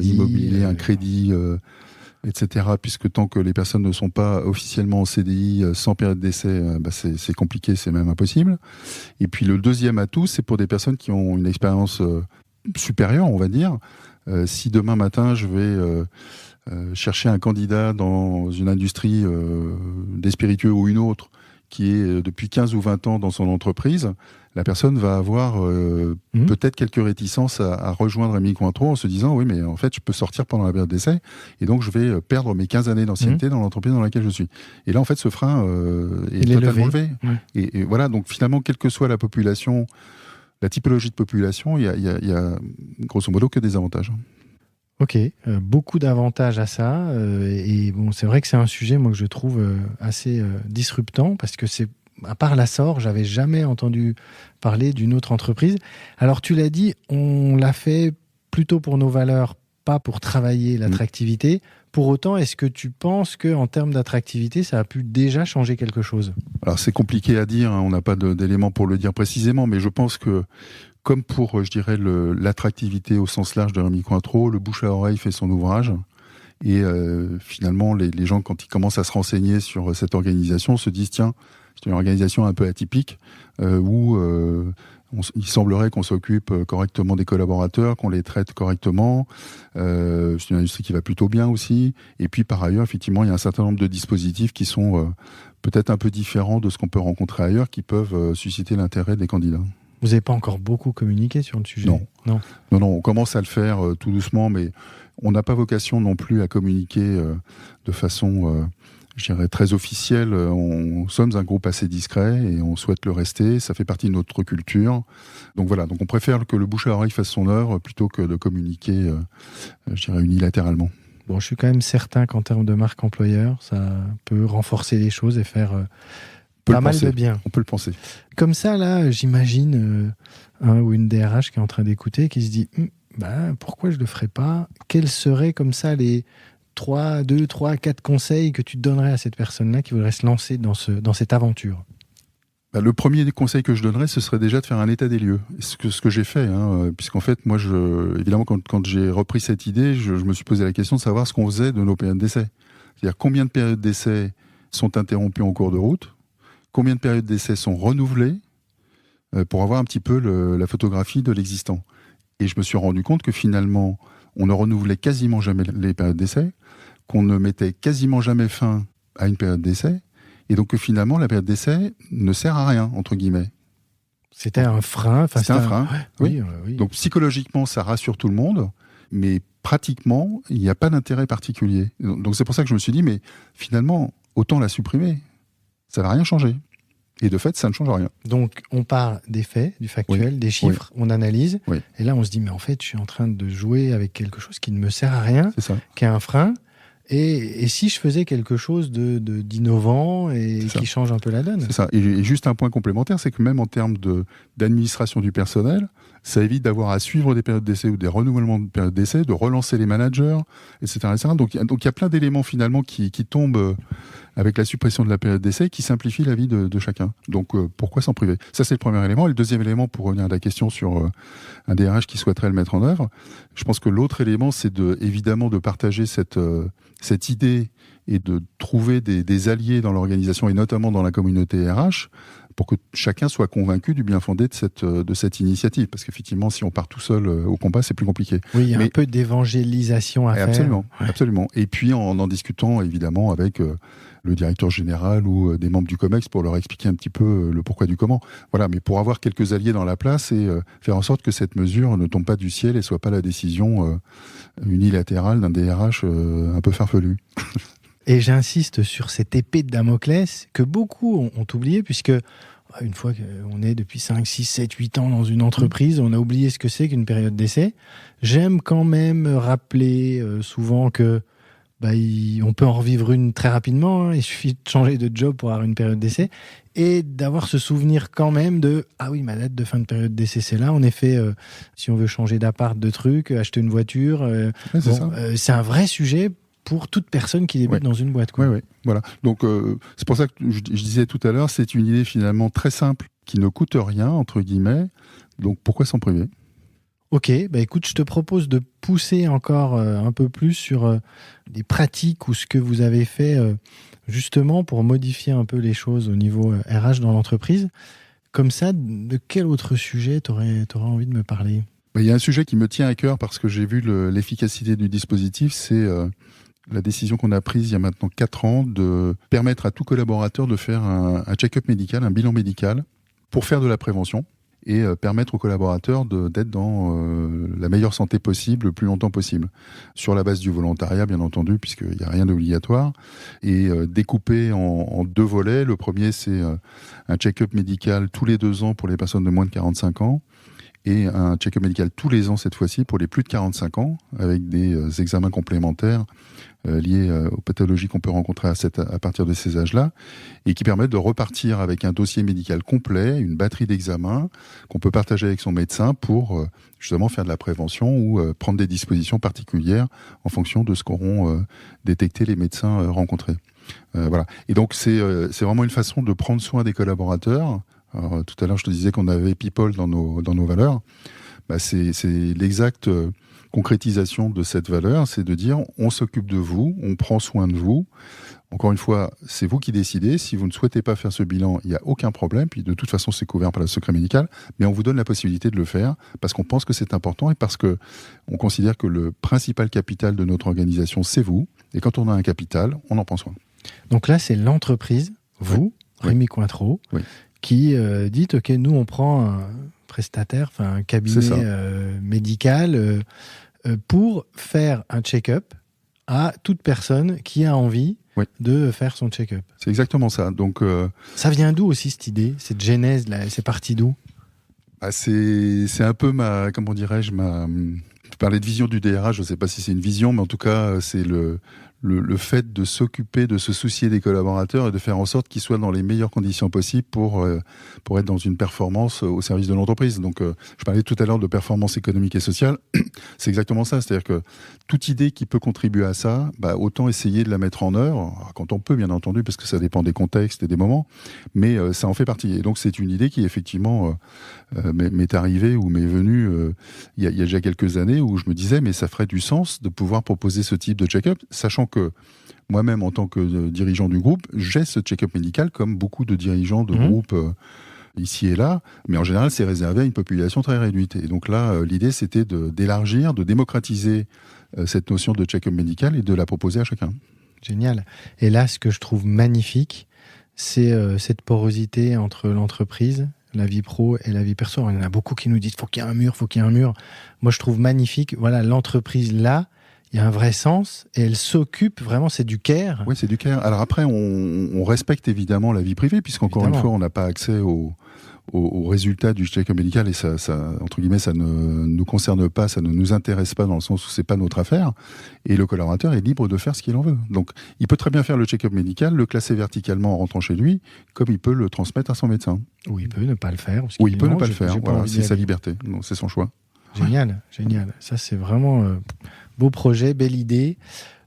Speaker 2: immobilier, un crédit, etc. Puisque tant que les personnes ne sont pas officiellement en CDI sans période d'essai, c'est compliqué, c'est même impossible. Et puis le deuxième atout, c'est pour des personnes qui ont une expérience supérieure, on va dire. Si demain matin, je vais chercher un candidat dans une industrie des spiritueux ou une autre qui est depuis 15 ou 20 ans dans son entreprise, la personne va avoir peut-être quelques réticences à rejoindre Hermie Cointreau en se disant oui, mais en fait je peux sortir pendant la période d'essai et donc je vais perdre mes 15 années d'ancienneté dans l'entreprise dans laquelle je suis. Et là en fait ce frein est totalement levé. Et voilà, donc finalement quelle que soit la population, la typologie de population, il y a grosso modo que des avantages.
Speaker 3: Ok, beaucoup d'avantages à ça. Et bon, c'est vrai que c'est un sujet, moi, que je trouve assez disruptant parce que c'est, à part l'Assor, j'avais jamais entendu parler d'une autre entreprise. Alors, tu l'as dit, on l'a fait plutôt pour nos valeurs, pas pour travailler l'attractivité. Pour autant, est-ce que tu penses qu'en termes d'attractivité, ça a pu déjà changer quelque chose? Alors,
Speaker 2: c'est compliqué à dire, on n'a pas d'éléments pour le dire précisément, mais je pense que comme pour, je dirais, l'attractivité au sens large de Hermie Cointreau, le bouche à oreille fait son ouvrage. Et finalement, les gens, quand ils commencent à se renseigner sur cette organisation, se disent, tiens, c'est une organisation un peu atypique, où Il semblerait qu'on s'occupe correctement des collaborateurs, qu'on les traite correctement. C'est une industrie qui va plutôt bien aussi. Et puis par ailleurs, effectivement, il y a un certain nombre de dispositifs qui sont peut-être un peu différents de ce qu'on peut rencontrer ailleurs, qui peuvent susciter l'intérêt des candidats.
Speaker 3: Vous n'avez pas encore beaucoup communiqué sur le sujet ?
Speaker 2: Non, on commence à le faire tout doucement, mais on n'a pas vocation non plus à communiquer de façon, je dirais, très officielle. Nous sommes un groupe assez discret et on souhaite le rester. Ça fait partie de notre culture. Donc voilà, donc on préfère que le bouche à oreille fasse son œuvre plutôt que de communiquer, je dirais, unilatéralement.
Speaker 3: Bon, je suis quand même certain qu'en termes de marque employeur, ça peut renforcer les choses et faire pas mal de bien.
Speaker 2: On peut le penser.
Speaker 3: Comme ça, là, j'imagine un ou une DRH qui est en train d'écouter, qui se dit pourquoi je ne le ferais pas ? Quels seraient comme ça les 3, 4 conseils que tu donnerais à cette personne-là qui voudrait se lancer dans cette aventure ?
Speaker 2: Le premier conseil que je donnerais, ce serait déjà de faire un état des lieux. Ce que j'ai fait, puisqu'en fait, moi, évidemment, quand j'ai repris cette idée, je me suis posé la question de savoir ce qu'on faisait de nos périodes d'essai. C'est-à-dire combien de périodes d'essai sont interrompues en cours de route, combien de périodes d'essai sont renouvelées, pour avoir un petit peu la photographie de l'existant. Et je me suis rendu compte que finalement, on ne renouvelait quasiment jamais les périodes d'essai, qu'on ne mettait quasiment jamais fin à une période d'essai, et donc que finalement, la période d'essai ne sert à rien, entre guillemets.
Speaker 3: C'était un frein.
Speaker 2: C'était un frein,
Speaker 3: oui.
Speaker 2: Donc psychologiquement, ça rassure tout le monde, mais pratiquement, il n'y a pas d'intérêt particulier. Donc c'est pour ça que je me suis dit, mais finalement, autant la supprimer. Ça ne va rien changer. Et de fait, ça ne change rien. Donc,
Speaker 3: on part des faits, du factuel, des chiffres, on analyse. Et là, on se dit, mais en fait, je suis en train de jouer avec quelque chose qui ne me sert à rien, qui est un frein. Et si je faisais quelque chose d'innovant et qui change un peu la donne ?
Speaker 2: C'est ça. Et juste un point complémentaire, c'est que même en termes d'administration du personnel, ça évite d'avoir à suivre des périodes d'essai ou des renouvellements de périodes d'essai, de relancer les managers, etc. Donc il y a plein d'éléments finalement qui tombent avec la suppression de la période d'essai qui simplifie la vie de chacun. Donc pourquoi s'en priver ? Ça, c'est le premier élément. Et le deuxième élément, pour revenir à la question sur un DRH qui souhaiterait le mettre en œuvre, je pense que l'autre élément, c'est évidemment de partager cette idée et de trouver des alliés dans l'organisation et notamment dans la communauté RH pour que chacun soit convaincu du bien fondé de cette initiative. Parce qu'effectivement, si on part tout seul au combat, c'est plus compliqué.
Speaker 3: Oui, il y a un peu d'évangélisation à faire.
Speaker 2: Absolument. Et puis en discutant évidemment avec le directeur général ou des membres du COMEX pour leur expliquer un petit peu le pourquoi du comment. Voilà, mais pour avoir quelques alliés dans la place et faire en sorte que cette mesure ne tombe pas du ciel et soit pas la décision unilatérale d'un DRH un peu farfelu.
Speaker 3: Et j'insiste sur cette épée de Damoclès que beaucoup ont oublié, puisque une fois qu'on est depuis 5, 6, 7, 8 ans dans une entreprise, on a oublié ce que c'est qu'une période d'essai. J'aime quand même rappeler souvent que on peut en revivre une très rapidement. Il suffit de changer de job pour avoir une période d'essai et d'avoir ce souvenir quand même de « Ah oui, ma date de fin de période d'essai, c'est là. » En effet, si on veut changer d'appart, de trucs, acheter une voiture, c'est un vrai sujet pour toute personne qui débute dans une boîte.
Speaker 2: Oui. Voilà. Donc, c'est pour ça que je disais tout à l'heure, c'est une idée finalement très simple, qui ne coûte rien, entre guillemets. Donc, pourquoi s'en priver ?
Speaker 3: Ok, écoute, je te propose de pousser encore un peu plus sur des pratiques ou ce que vous avez fait justement pour modifier un peu les choses au niveau RH dans l'entreprise. Comme ça, de quel autre sujet t'aurais envie de me parler ?
Speaker 2: Il y a un sujet qui me tient à cœur parce que j'ai vu l'efficacité du dispositif, c'est la décision qu'on a prise il y a maintenant 4 ans de permettre à tout collaborateur de faire un check-up médical, un bilan médical pour faire de la prévention et permettre aux collaborateurs d'être dans la meilleure santé possible le plus longtemps possible. Sur la base du volontariat, bien entendu, puisqu'il n'y a rien d'obligatoire, et découpé en 2 volets. Le premier, c'est un check-up médical tous les 2 ans pour les personnes de moins de 45 ans, et un check-up médical tous les ans cette fois-ci pour les plus de 45 ans, avec des examens complémentaires liés aux pathologies qu'on peut rencontrer à partir de ces âges-là, et qui permettent de repartir avec un dossier médical complet, une batterie d'examens qu'on peut partager avec son médecin pour justement faire de la prévention ou prendre des dispositions particulières en fonction de ce qu'auront détecté les médecins rencontrés. Voilà. Et donc c'est vraiment une façon de prendre soin des collaborateurs. Alors, tout à l'heure, je te disais qu'on avait people dans nos valeurs. C'est l'exact concrétisation de cette valeur, c'est de dire on s'occupe de vous, on prend soin de vous. Encore une fois, c'est vous qui décidez. Si vous ne souhaitez pas faire ce bilan, il n'y a aucun problème. Puis de toute façon, c'est couvert par le secret médical. Mais on vous donne la possibilité de le faire parce qu'on pense que c'est important et parce que on considère que le principal capital de notre organisation, c'est vous. Et quand on a un capital, on en prend soin.
Speaker 3: Donc là, c'est l'entreprise, vous, Rémi Cointreau, qui dit, OK, nous, on prend un prestataire, un cabinet médical pour faire un check-up à toute personne qui a envie de faire son check-up.
Speaker 2: C'est exactement ça. Donc,
Speaker 3: ça vient d'où aussi cette idée, cette genèse là, c'est parti d'où?
Speaker 2: C'est un peu comment dirais-je, je parlais de vision du DRH, je ne sais pas si c'est une vision, mais en tout cas, c'est le fait de s'occuper, de se soucier des collaborateurs et de faire en sorte qu'ils soient dans les meilleures conditions possibles pour être dans une performance au service de l'entreprise. Donc, je parlais tout à l'heure de performance économique et sociale. C'est exactement ça. C'est-à-dire que toute idée qui peut contribuer à ça, autant essayer de la mettre en œuvre, quand on peut, bien entendu, parce que ça dépend des contextes et des moments, mais ça en fait partie. Et donc, c'est une idée qui, effectivement, m'est arrivée ou m'est venue il y a déjà quelques années où je me disais, mais ça ferait du sens de pouvoir proposer ce type de check-up, sachant que moi-même, en tant que dirigeant du groupe, j'ai ce check-up médical comme beaucoup de dirigeants de groupes ici et là, mais en général, c'est réservé à une population très réduite. Et donc là, l'idée, c'était d'élargir, de démocratiser cette notion de check-up médical et de la proposer à chacun.
Speaker 3: Génial. Et là, ce que je trouve magnifique, c'est cette porosité entre l'entreprise, la vie pro et la vie perso. Il y en a beaucoup qui nous disent « faut qu'il y ait un mur, faut qu'il y ait un mur ». Moi, je trouve magnifique, l'entreprise là, il y a un vrai sens et elle s'occupe vraiment, c'est du care.
Speaker 2: Oui, c'est du care. Alors après, on respecte évidemment la vie privée, puisqu'encore une fois, on n'a pas accès aux résultats du check-up médical et ça, entre guillemets, ça ne nous concerne pas, ça ne nous intéresse pas dans le sens où c'est pas notre affaire. Et le collaborateur est libre de faire ce qu'il en veut. Donc, il peut très bien faire le check-up médical, le classer verticalement en rentrant chez lui, comme il peut le transmettre à son médecin.
Speaker 3: Ou il peut ne pas le faire.
Speaker 2: Ou il peut ne pas le faire. Voilà, c'est sa liberté. Donc, c'est son choix.
Speaker 3: Génial, génial. Ça, c'est vraiment beau projet, belle idée.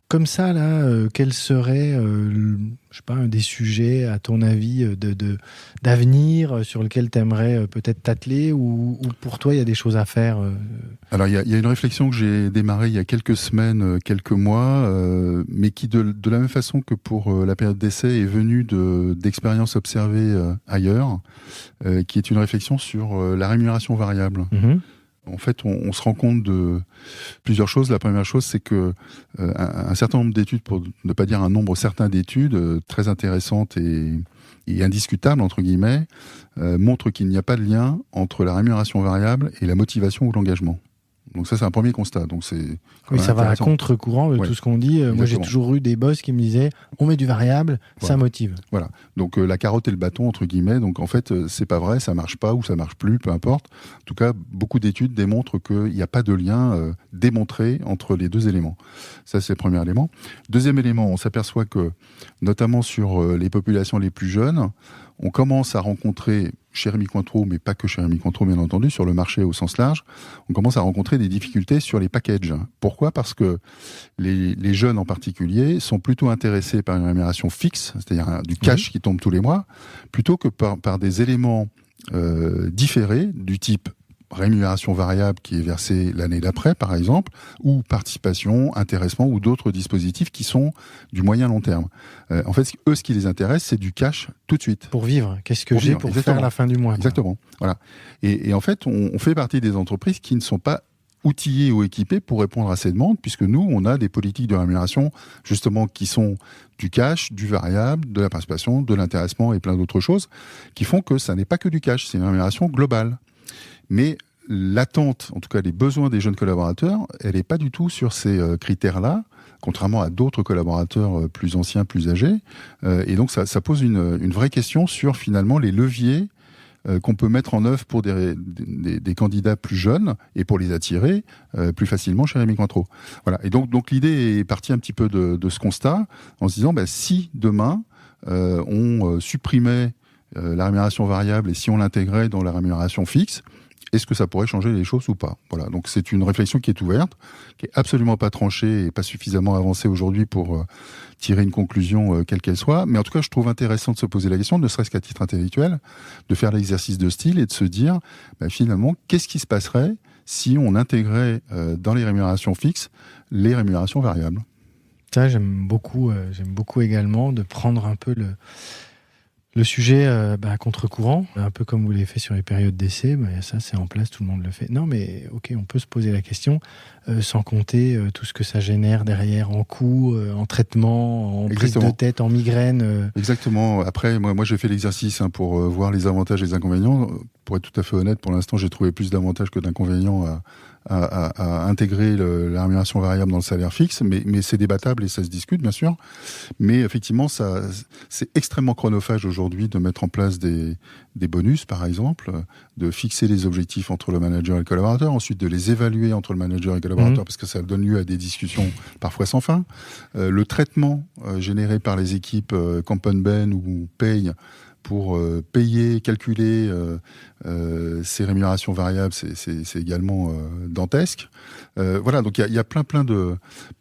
Speaker 3: Comme ça, là, quel serait, je sais pas, un des sujets, à ton avis, d'avenir sur lequel tu aimerais peut-être t'atteler ou pour toi, il y a des choses à faire
Speaker 2: Alors, il y a une réflexion que j'ai démarrée il y a quelques semaines, quelques mois, mais qui, de la même façon que pour la période d'essai, est venue d'expériences observées ailleurs, qui est une réflexion sur la rémunération variable. En fait, on se rend compte de plusieurs choses. La première chose, c'est que un certain nombre d'études, pour ne pas dire un nombre certain d'études, très intéressantes et indiscutables, entre guillemets, montrent qu'il n'y a pas de lien entre la rémunération variable et la motivation ou l'engagement. Donc ça, c'est un premier constat. Donc
Speaker 3: ça va à contre-courant de tout ce qu'on dit. Moi, j'ai toujours eu des boss qui me disaient on met du variable, ça motive.
Speaker 2: Voilà. Donc la carotte et le bâton, entre guillemets. Donc en fait, c'est pas vrai, ça marche pas ou ça marche plus, peu importe. En tout cas, beaucoup d'études démontrent qu'il n'y a pas de lien démontré entre les deux éléments. Ça, c'est le premier élément. Deuxième élément, on s'aperçoit que, notamment sur les populations les plus jeunes, on commence à rencontrer, chez Rémi Cointreau, mais pas que chez Rémi Cointreau, bien entendu, sur le marché au sens large, on commence à rencontrer des difficultés sur les packages. Pourquoi ? Parce que les jeunes en particulier sont plutôt intéressés par une rémunération fixe, c'est-à-dire du cash qui tombe tous les mois, plutôt que par des éléments différés du type rémunération variable qui est versée l'année d'après, par exemple, ou participation, intéressement, ou d'autres dispositifs qui sont du moyen-long terme. En fait, eux, ce qui les intéresse, c'est du cash tout de suite.
Speaker 3: Pour vivre. Qu'est-ce que j'ai pour faire la fin du mois ?
Speaker 2: Exactement. Voilà. Et en fait, on fait partie des entreprises qui ne sont pas outillées ou équipées pour répondre à ces demandes, puisque nous, on a des politiques de rémunération, justement, qui sont du cash, du variable, de la participation, de l'intéressement et plein d'autres choses, qui font que ça n'est pas que du cash, c'est une rémunération globale. Mais l'attente, en tout cas les besoins des jeunes collaborateurs, elle n'est pas du tout sur ces critères-là, contrairement à d'autres collaborateurs plus anciens, plus âgés. Et donc ça pose une vraie question sur finalement les leviers qu'on peut mettre en œuvre pour des candidats plus jeunes et pour les attirer plus facilement chez Rémi Cointreau. Voilà. Et donc l'idée est partie un petit peu de ce constat, en se disant si demain on supprimait la rémunération variable et si on l'intégrait dans la rémunération fixe, est-ce que ça pourrait changer les choses ou pas ? Voilà, donc c'est une réflexion qui est ouverte, qui est absolument pas tranchée et pas suffisamment avancée aujourd'hui pour tirer une conclusion quelle qu'elle soit. Mais en tout cas, je trouve intéressant de se poser la question, ne serait-ce qu'à titre intellectuel, de faire l'exercice de style et de se dire, finalement, qu'est-ce qui se passerait si on intégrait dans les rémunérations fixes les rémunérations variables.
Speaker 3: Ça, j'aime beaucoup également de prendre un peu le sujet à contre-courant, un peu comme vous l'avez fait sur les périodes d'essai. Ça, c'est en place, tout le monde le fait. Non, mais ok, on peut se poser la question, sans compter tout ce que ça génère derrière en coûts, en traitement, en prise de tête, en migraine.
Speaker 2: Exactement. Après, moi j'ai fait l'exercice pour voir les avantages et les inconvénients. Pour être tout à fait honnête, pour l'instant, j'ai trouvé plus d'avantages que d'inconvénients à intégrer la rémunération variable dans le salaire fixe, mais c'est débattable et ça se discute, bien sûr. Mais effectivement, c'est extrêmement chronophage aujourd'hui de mettre en place des bonus, par exemple, de fixer les objectifs entre le manager et le collaborateur, ensuite de les évaluer entre le manager et le collaborateur, parce que ça donne lieu à des discussions parfois sans fin. Le traitement généré par les équipes Campen-Ben ou Paye pour payer, calculer ces rémunérations variables, c'est également dantesque. Voilà, donc il y a plein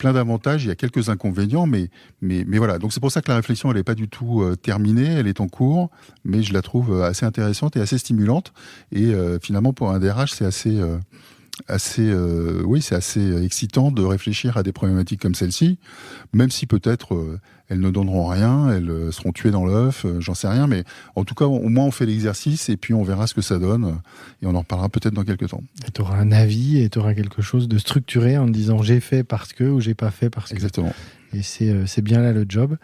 Speaker 2: d'avantages, il y a quelques inconvénients, mais voilà. Donc c'est pour ça que la réflexion, elle n'est pas du tout terminée, elle est en cours, mais je la trouve assez intéressante et assez stimulante. Et finalement, pour un DRH, c'est assez excitant de réfléchir à des problématiques comme celle-ci, même si peut-être elles ne donneront rien, elles seront tuées dans l'œuf, j'en sais rien, mais en tout cas, au moins on fait l'exercice et puis on verra ce que ça donne et on en reparlera peut-être dans quelques temps.
Speaker 3: Et tu auras un avis et tu auras quelque chose de structuré en te disant j'ai fait parce que ou j'ai pas fait parce que.
Speaker 2: Exactement.
Speaker 3: Et c'est bien là le job.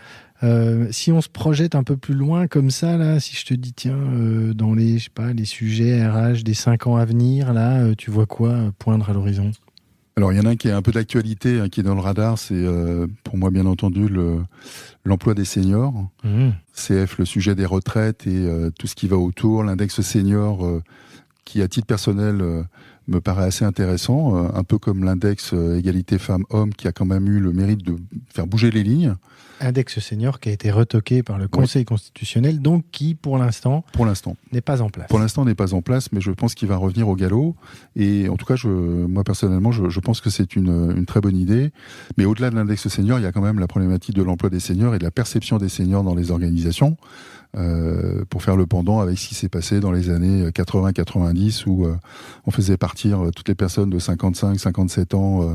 Speaker 3: Si on se projette un peu plus loin comme ça, là, si je te dis tiens, dans les sujets RH des 5 ans à venir, là, tu vois quoi poindre à l'horizon ?
Speaker 2: Alors il y en a un qui est un peu d'actualité, qui est dans le radar, c'est pour moi bien entendu l'emploi des seniors. CF, le sujet des retraites et tout ce qui va autour, l'index senior qui à titre personnel me paraît assez intéressant, un peu comme l'index égalité femmes-hommes qui a quand même eu le mérite de faire bouger les lignes.
Speaker 3: Index senior qui a été retoqué par le Conseil constitutionnel, donc qui, pour l'instant, n'est pas en place.
Speaker 2: Pour l'instant, n'est pas en place, mais je pense qu'il va revenir au galop. Et en tout cas, moi personnellement, je pense que c'est une très bonne idée. Mais au-delà de l'index senior, il y a quand même la problématique de l'emploi des seniors et de la perception des seniors dans les organisations. Pour faire le pendant avec ce qui s'est passé dans les années 80-90 où on faisait partir toutes les personnes de 55-57 ans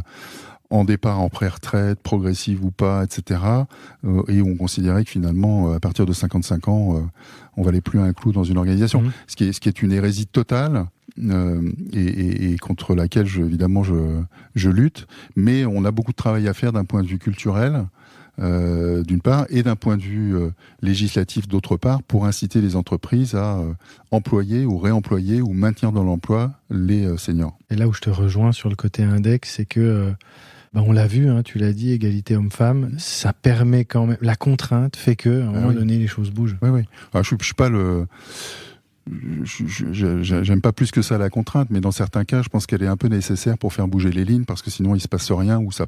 Speaker 2: en départ en pré-retraite, progressive ou pas, etc. Et où on considérait que finalement, à partir de 55 ans, on valait plus un clou dans une organisation. Ce qui est une hérésie totale et contre laquelle, évidemment, je lutte. Mais on a beaucoup de travail à faire d'un point de vue culturel, d'une part, et d'un point de vue législatif, d'autre part, pour inciter les entreprises à employer ou réemployer ou maintenir dans l'emploi les seniors.
Speaker 3: Et là où je te rejoins sur le côté index, c'est que on l'a vu, tu l'as dit, égalité homme-femme, ça permet quand même, la contrainte fait que, à un moment donné, les choses bougent.
Speaker 2: Oui. Alors, je suis pas j'aime pas plus que ça la contrainte, mais dans certains cas, je pense qu'elle est un peu nécessaire pour faire bouger les lignes, parce que sinon il se passe rien ou ça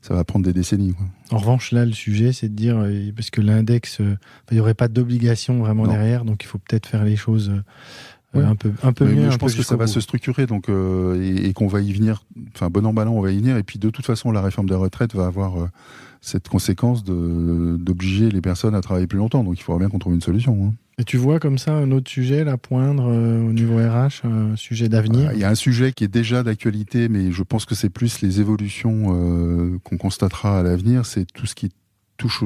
Speaker 2: va prendre des décennies. Quoi.
Speaker 3: En revanche, là, le sujet, c'est de dire, parce que l'index, il n'y aurait pas d'obligation vraiment derrière, donc il faut peut-être faire les choses un peu mieux.
Speaker 2: Je pense que ça va se structurer, donc et qu'on va y venir. Enfin, bon an, mal an, on va y venir. Et puis de toute façon, la réforme des retraites va avoir cette conséquence d'obliger les personnes à travailler plus longtemps. Donc il faudra bien qu'on trouve une solution.
Speaker 3: Et tu vois comme ça un autre sujet là poindre au niveau RH, un sujet d'avenir ?
Speaker 2: Il y a un sujet qui est déjà d'actualité, mais je pense que c'est plus les évolutions qu'on constatera à l'avenir. C'est tout ce qui touche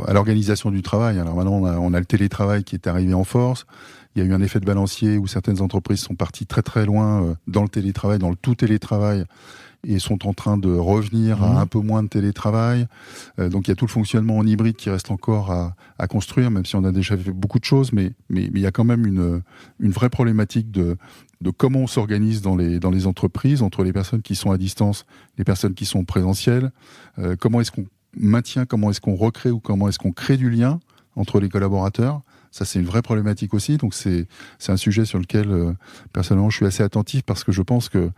Speaker 2: à l'organisation du travail. Alors maintenant, on a le télétravail qui est arrivé en force. Il y a eu un effet de balancier où certaines entreprises sont parties très très loin dans le télétravail, dans le tout télétravail, et sont en train de revenir à un peu moins de télétravail. Donc il y a tout le fonctionnement en hybride qui reste encore à construire, même si on a déjà fait beaucoup de choses, mais il y a quand même une vraie problématique de comment on s'organise dans les entreprises, entre les personnes qui sont à distance, les personnes qui sont présentielles, comment est-ce qu'on maintient, comment est-ce qu'on recrée ou comment est-ce qu'on crée du lien entre les collaborateurs. Ça, c'est une vraie problématique aussi. Donc, c'est un sujet sur lequel, personnellement, je suis assez attentif parce que je pense que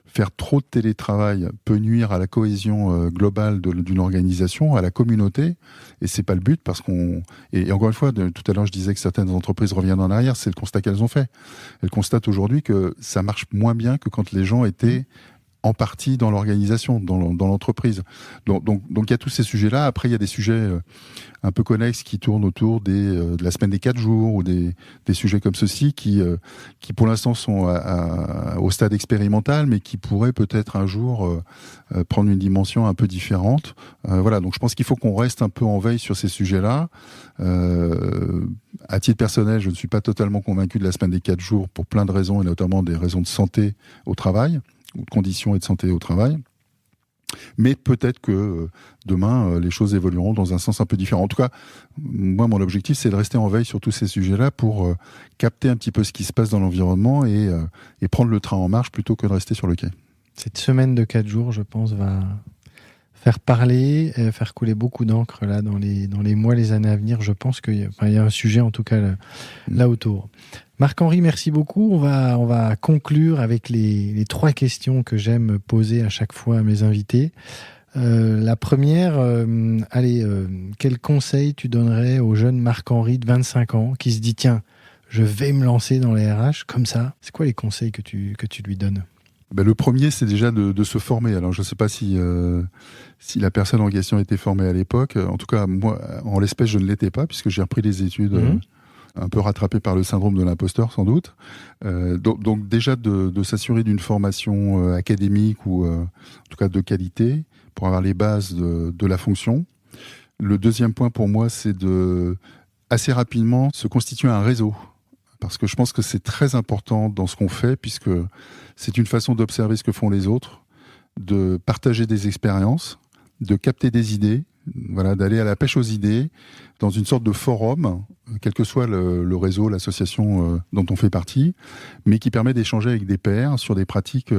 Speaker 2: faire trop de télétravail peut nuire à la cohésion globale d'une organisation, à la communauté. Et c'est pas le but parce et encore une fois, tout à l'heure, je disais que certaines entreprises reviennent en arrière. C'est le constat qu'elles ont fait. Elles constatent aujourd'hui que ça marche moins bien que quand les gens étaient en partie dans l'organisation, dans l'entreprise. Donc il y a tous ces sujets-là. Après, il y a des sujets un peu connexes qui tournent autour de la semaine des 4 jours ou des sujets comme ceci qui pour l'instant sont au stade expérimental, mais qui pourraient peut-être un jour prendre une dimension un peu différente. Voilà. Donc je pense qu'il faut qu'on reste un peu en veille sur ces sujets-là. À titre personnel, je ne suis pas totalement convaincu de la semaine des 4 jours pour plein de raisons, et notamment des raisons de santé au travail, ou de conditions et de santé au travail. Mais peut-être que demain, les choses évolueront dans un sens un peu différent. En tout cas, moi, mon objectif, c'est de rester en veille sur tous ces sujets-là pour capter un petit peu ce qui se passe dans l'environnement et prendre le train en marche plutôt que de rester sur le quai.
Speaker 3: Cette semaine de 4 jours, je pense, va faire parler, faire couler beaucoup d'encre là dans les mois, les années à venir. Je pense qu'il y a un sujet, en tout cas, là autour. Marc-Henri, merci beaucoup. On va conclure avec les 3 questions que j'aime poser à chaque fois à mes invités. La première, quel conseil tu donnerais au jeune Marc-Henri de 25 ans qui se dit, tiens, je vais me lancer dans les RH comme ça? C'est quoi les conseils que tu lui donnes?
Speaker 2: Le premier, c'est déjà de se former. Alors, je ne sais pas si la personne en question était formée à l'époque. En tout cas, moi, en l'espèce, je ne l'étais pas, puisque j'ai repris les études un peu rattrapé par le syndrome de l'imposteur, sans doute. Donc déjà, de s'assurer d'une formation académique ou en tout cas de qualité, pour avoir les bases de la fonction. Le deuxième point pour moi, c'est de assez rapidement se constituer un réseau. Parce que je pense que c'est très important dans ce qu'on fait, puisque c'est une façon d'observer ce que font les autres, de partager des expériences, de capter des idées, voilà, d'aller à la pêche aux idées, dans une sorte de forum, quel que soit le réseau, l'association dont on fait partie, mais qui permet d'échanger avec des pairs sur des pratiques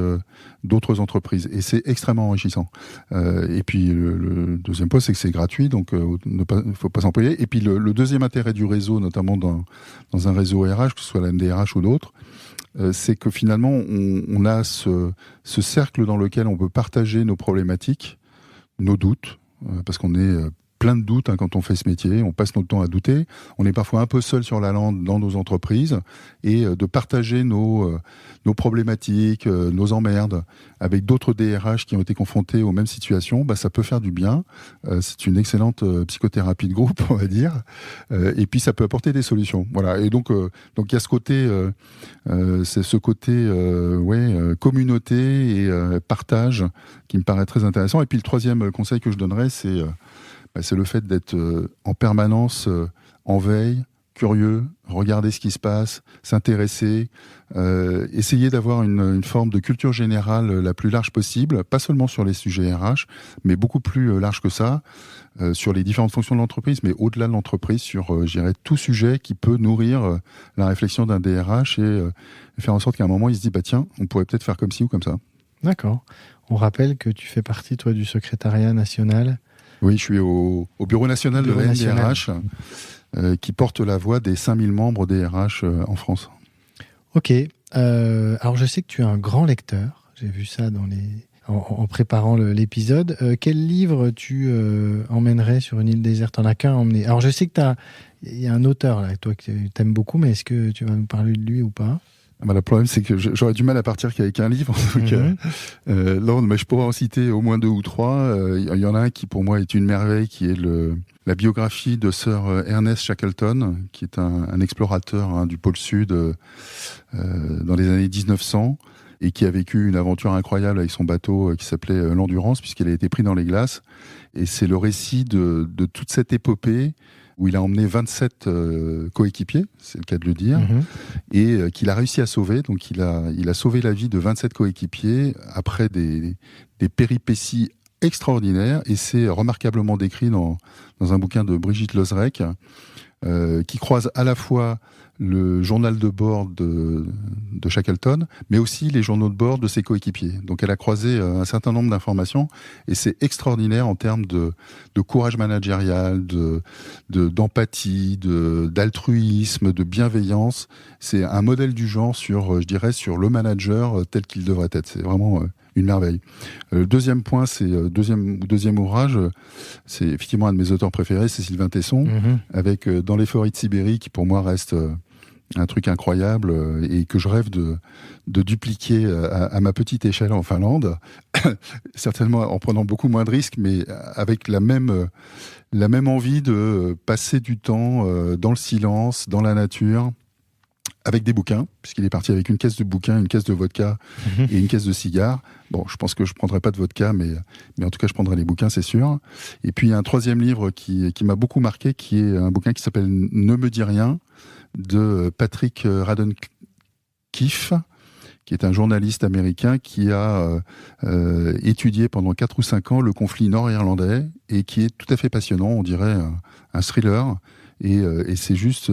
Speaker 2: d'autres entreprises. Et c'est extrêmement enrichissant. Et puis le deuxième point, c'est que c'est gratuit, donc il ne faut pas s'employer. Et puis le deuxième intérêt du réseau, notamment dans un réseau RH, que ce soit la MDRH ou d'autres, c'est que finalement, on a ce cercle dans lequel on peut partager nos problématiques, nos doutes, parce qu'on est plein de doutes quand on fait ce métier, on passe notre temps à douter, on est parfois un peu seul sur la lande dans nos entreprises, et de partager nos problématiques, nos emmerdes avec d'autres DRH qui ont été confrontés aux mêmes situations, ça peut faire du bien. C'est une excellente psychothérapie de groupe, on va dire, et puis ça peut apporter des solutions. Voilà. Et donc il y a ce côté, communauté et partage qui me paraît très intéressant. Et puis le troisième conseil que je donnerais, c'est le fait d'être en permanence en veille, curieux, regarder ce qui se passe, s'intéresser, essayer d'avoir une forme de culture générale la plus large possible, pas seulement sur les sujets RH, mais beaucoup plus large que ça, sur les différentes fonctions de l'entreprise, mais au-delà de l'entreprise, sur, je dirais, tout sujet qui peut nourrir la réflexion d'un DRH et faire en sorte qu'à un moment, il se dit, tiens, on pourrait peut-être faire comme ci ou comme ça.
Speaker 3: D'accord. On rappelle que tu fais partie, toi, du secrétariat national.
Speaker 2: Oui, je suis au Bureau national de la MDRH, qui porte la voix des 5000 membres DRH en France. Ok.
Speaker 3: Alors, je sais que tu es un grand lecteur. J'ai vu ça en préparant l'épisode. Quel livre tu emmènerais sur une île déserte? T'en as qu'un à emmener. Alors, je sais que il y a un auteur, là, toi, que tu aimes beaucoup, mais est-ce que tu vas nous parler de lui ou pas?
Speaker 2: Le problème, c'est que j'aurais du mal à partir qu'avec un livre. Donc, là, mais je pourrais en citer au moins 2 ou 3. Il y en a un qui, pour moi, est une merveille, qui est la biographie de Sir Ernest Shackleton, qui est un explorateur du pôle Sud dans les années 1900 et qui a vécu une aventure incroyable avec son bateau qui s'appelait l'Endurance, puisqu'il a été pris dans les glaces. Et c'est le récit de toute cette épopée où il a emmené 27 coéquipiers, c'est le cas de le dire, et qu'il a réussi à sauver. Donc il a sauvé la vie de 27 coéquipiers après des péripéties extraordinaires, et c'est remarquablement décrit dans un bouquin de Brigitte Lozrec, qui croise à la fois le journal de bord de Shackleton, mais aussi les journaux de bord de ses coéquipiers. Donc elle a croisé un certain nombre d'informations, et c'est extraordinaire en termes de courage managérial, d'empathie, d'altruisme, de bienveillance. C'est un modèle du genre sur le manager tel qu'il devrait être. C'est vraiment une merveille. Le deuxième point, c'est deuxième ouvrage, c'est effectivement un de mes auteurs préférés, c'est Sylvain Tesson, avec Dans les forêts de Sibérie, qui pour moi reste un truc incroyable et que je rêve de dupliquer à ma petite échelle en Finlande, certainement en prenant beaucoup moins de risques, mais avec la même envie de passer du temps dans le silence, dans la nature, avec des bouquins, puisqu'il est parti avec une caisse de bouquins, une caisse de vodka et une caisse de cigares. Bon, je pense que je prendrai pas de vodka, mais en tout cas, je prendrai les bouquins, c'est sûr. Et puis, il y a un troisième livre qui m'a beaucoup marqué, qui est un bouquin qui s'appelle « Ne me dis rien » de Patrick Radden-Keefe, qui est un journaliste américain qui a étudié pendant 4 ou 5 ans le conflit nord-irlandais et qui est tout à fait passionnant, on dirait un thriller. Et c'est juste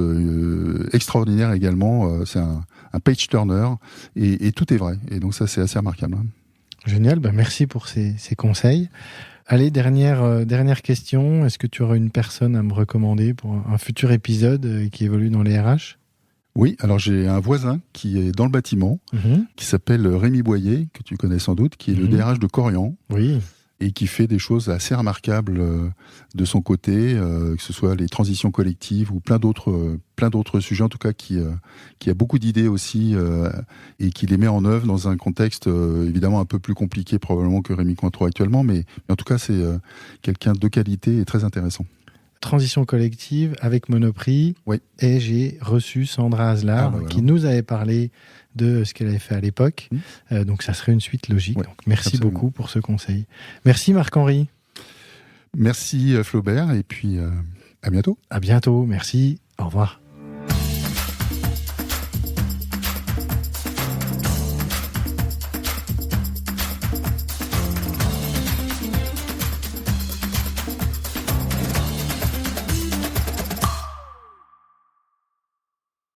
Speaker 2: extraordinaire également. C'est un page-turner et tout est vrai. Et donc ça, c'est assez remarquable.
Speaker 3: Génial, merci pour ces conseils. Allez, dernière question. Est-ce que tu auras une personne à me recommander pour un futur épisode qui évolue dans les RH ?
Speaker 2: Oui, alors j'ai un voisin qui est dans le bâtiment, qui s'appelle Rémi Boyer, que tu connais sans doute, qui est le DRH de Korian. Oui. Et qui fait des choses assez remarquables de son côté, que ce soit les transitions collectives ou plein d'autres sujets, en tout cas qui a beaucoup d'idées aussi et qui les met en œuvre dans un contexte évidemment un peu plus compliqué probablement que Rémi Cointreau actuellement, mais en tout cas c'est quelqu'un de qualité et très intéressant.
Speaker 3: Transition collective avec Monoprix. Oui. Et j'ai reçu Sandra Aslar qui nous avait parlé de ce qu'elle avait fait à l'époque. Donc ça serait une suite logique. Ouais, donc merci beaucoup pour ce conseil. Merci Marc-Henri.
Speaker 2: Merci Flaubert et puis à bientôt.
Speaker 3: À bientôt, merci. Au revoir.